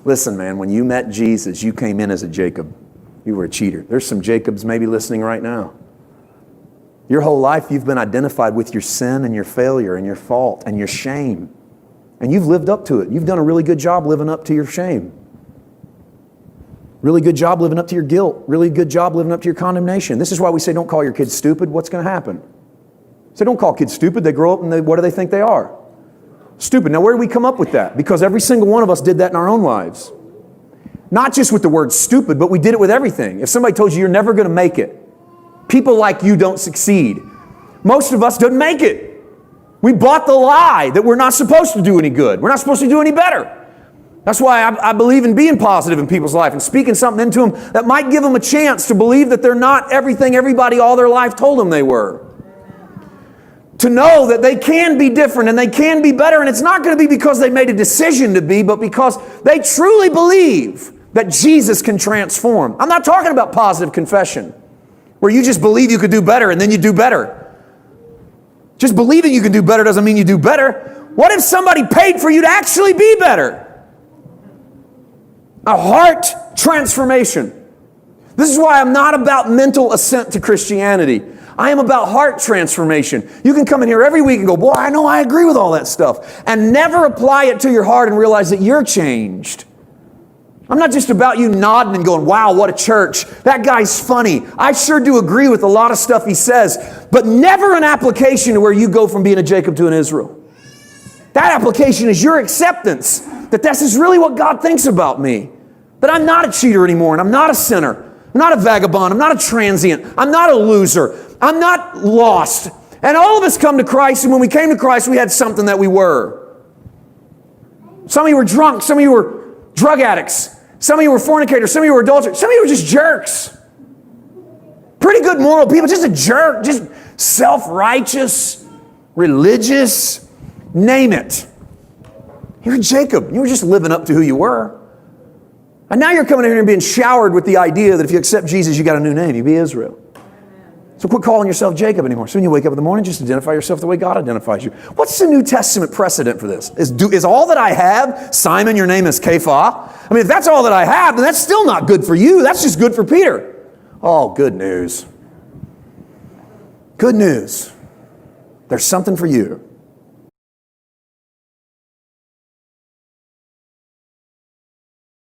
Listen, man, when you met Jesus, you came in as a Jacob. You were a cheater. There's some Jacobs maybe listening right now. Your whole life you've been identified with your sin and your failure and your fault and your shame. And you've lived up to it. You've done a really good job living up to your shame. Really good job living up to your guilt. Really good job living up to your condemnation. This is why we say don't call your kids stupid. What's going to happen? So don't call kids stupid. They grow up and what do they think they are? Stupid. Now where do we come up with that? Because every single one of us did that in our own lives. Not just with the word stupid, but we did it with everything. If somebody told you you're never going to make it, people like you don't succeed. Most of us don't make it. We bought the lie that we're not supposed to do any good. We're not supposed to do any better. That's why I believe in being positive in people's life and speaking something into them that might give them a chance to believe that they're not everything everybody all their life told them they were. To know that they can be different and they can be better, and it's not going to be because they made a decision to be, but because they truly believe that Jesus can transform. I'm not talking about positive confession, where you just believe you could do better and then you do better. Just believing you can do better doesn't mean you do better. What if somebody paid for you to actually be better? A heart transformation. This is why I'm not about mental assent to Christianity. I am about heart transformation. You can come in here every week and go, boy, I know I agree with all that stuff, and never apply it to your heart and realize that you're changed. I'm not just about you nodding and going, wow, what a church. That guy's funny. I sure do agree with a lot of stuff he says, but never an application to where you go from being a Jacob to an Israel. That application is your acceptance that this is really what God thinks about me. That I'm not a cheater anymore, and I'm not a sinner. I'm not a vagabond. I'm not a transient. I'm not a loser. I'm not lost. And all of us come to Christ, and when we came to Christ, we had something that we were. Some of you were drunk. Some of you were drug addicts. Some of you were fornicators. Some of you were adulterers. Some of you were just jerks. Pretty good moral people. Just a jerk. Just self-righteous, religious. Name it. You're Jacob. You were just living up to who you were. And now you're coming in here and being showered with the idea that if you accept Jesus, you got a new name. You be Israel. So quit calling yourself Jacob anymore. So when you wake up in the morning, just identify yourself the way God identifies you. What's the New Testament precedent for this? Is all that I have, Simon, your name is Kepha? I mean, if that's all that I have, then that's still not good for you. That's just good for Peter. Oh, good news. Good news. There's something for you.